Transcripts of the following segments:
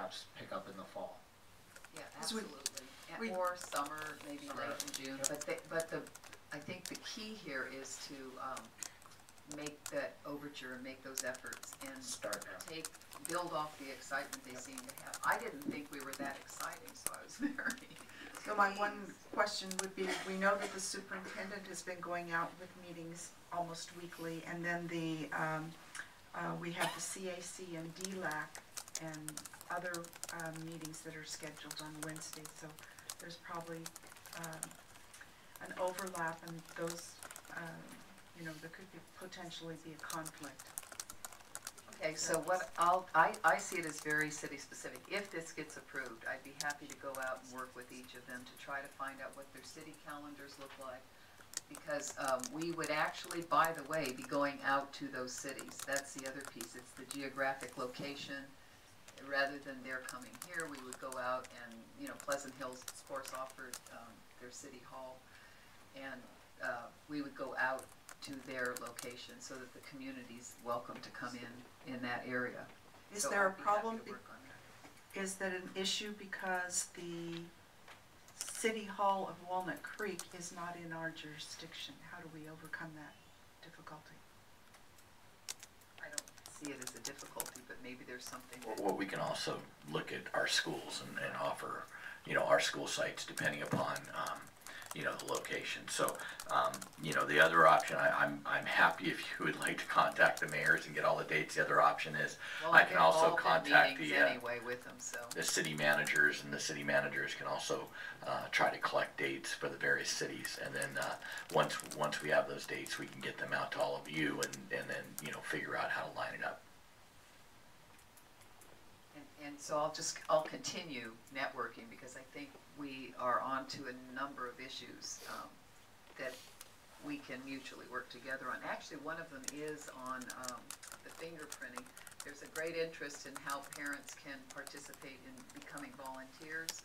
perhaps pick up in the fall. Yeah, absolutely. Or summer, maybe late in June. Yep. But I think the key here is to make that overture and make those efforts and build off the excitement they seem to have. I didn't think we were that exciting, so I was very So my one question would be, we know that the superintendent has been going out with meetings almost weekly, and then we have the CAC and DLAC and other meetings that are scheduled on Wednesday, so there's probably an overlap, and those, there could potentially be a conflict. Okay, so what I see it as very city specific. If this gets approved, I'd be happy to go out and work with each of them to try to find out what their city calendars look like. Because we would actually, by the way, be going out to those cities. That's the other piece. It's the geographic location. Rather than they're coming here, we would go out and, Pleasant Hills, of course, offered their city hall. And we would go out to their location so that the community's welcome to come in that area. Is there a problem? Is that an issue because the City Hall of Walnut Creek is not in our jurisdiction? How do we overcome that difficulty? I don't see it as a difficulty, but maybe there's something. Well, we can also look at our schools and offer, our school sites depending upon, the location. So, the other option, I'm happy if you would like to contact the mayors and get all the dates. The other option is I can also contact the city managers, and the city managers can also try to collect dates for the various cities. And then once we have those dates, we can get them out to all of you, and then figure out how to line it up. And so I'll continue networking, because I think we are onto a number of issues that we can mutually work together on. Actually, one of them is on the fingerprinting. There's a great interest in how parents can participate in becoming volunteers,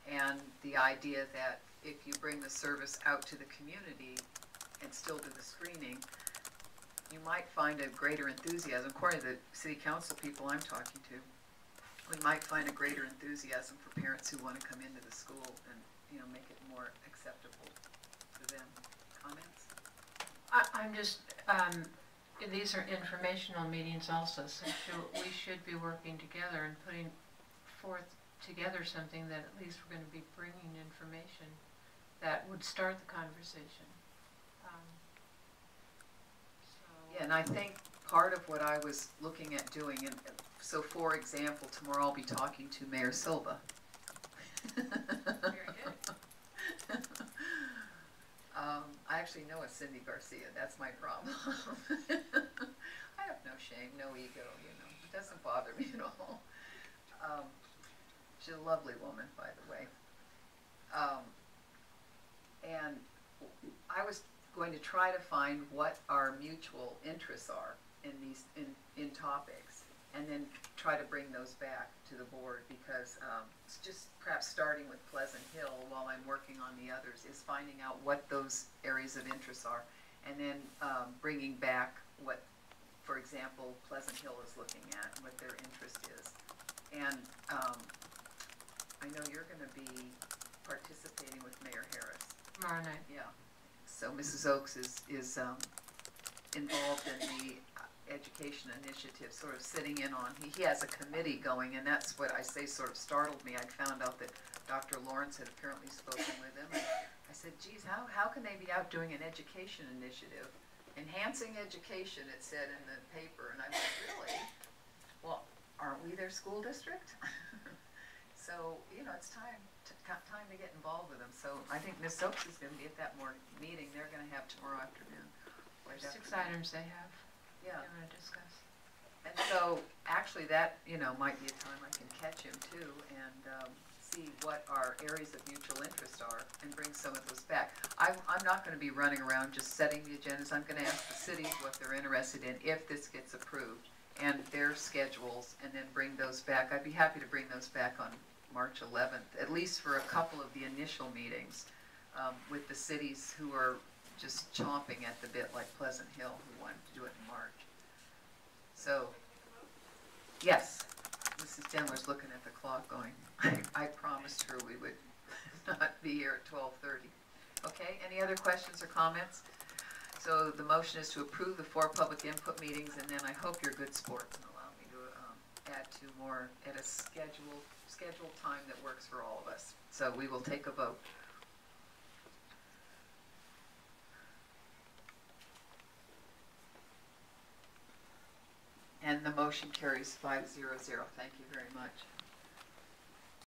and the idea that if you bring the service out to the community and still do the screening, you might find a greater enthusiasm. According to the city council people I'm talking to, we might find a greater enthusiasm for parents who want to come into the school and make it more acceptable to them. Comments? I'm just, these are informational meetings also, so we should be working together and putting forth together something that at least we're going to be bringing information that would start the conversation. Yeah, and I think part of what I was looking at doing, and so for example, tomorrow I'll be talking to Mayor Silva. Very good. I actually know a Cindy Garcia. That's my problem. I have no shame, no ego, It doesn't bother me at all. She's a lovely woman, by the way. And I was going to try to find what our mutual interests are in these in topics, and then try to bring those back to the board, because it's just perhaps starting with Pleasant Hill while I'm working on the others is finding out what those areas of interest are, and then bringing back what, for example, Pleasant Hill is looking at and what their interest is. And I know you're going to be participating with Mayor Harris. Tomorrow night. Yeah. So Mrs. Oakes is involved in the education initiative, sort of sitting in on, he has a committee going, and that's what I say sort of startled me. I found out that Dr. Lawrence had apparently spoken with him, and I said, geez, how can they be out doing an education initiative? Enhancing education, it said in the paper, and I went, really? Well, aren't we their school district? So, it's time to get involved with them. So I think Ms. Oakes is going to be at that meeting they're going to have tomorrow afternoon. There's 6 items they have. Yeah. They want to discuss. And so actually that, might be a time I can catch him too, and see what our areas of mutual interest are and bring some of those back. I'm not going to be running around just setting the agendas. I'm going to ask the cities what they're interested in if this gets approved, and their schedules, and then bring those back. I'd be happy to bring those back on March 11th, at least for a couple of the initial meetings with the cities who are just chomping at the bit, like Pleasant Hill, who wanted to do it in March. So, yes, Ms. Mrs. Denler's looking at the clock going, I promised her we would not be here at 12:30. Okay, any other questions or comments? So the motion is to approve the 4 public input meetings, and then I hope you're good sports and allow me to add 2 more at a scheduled time that works for all of us. So we will take a vote. And the motion carries 5-0-0. Thank you very much.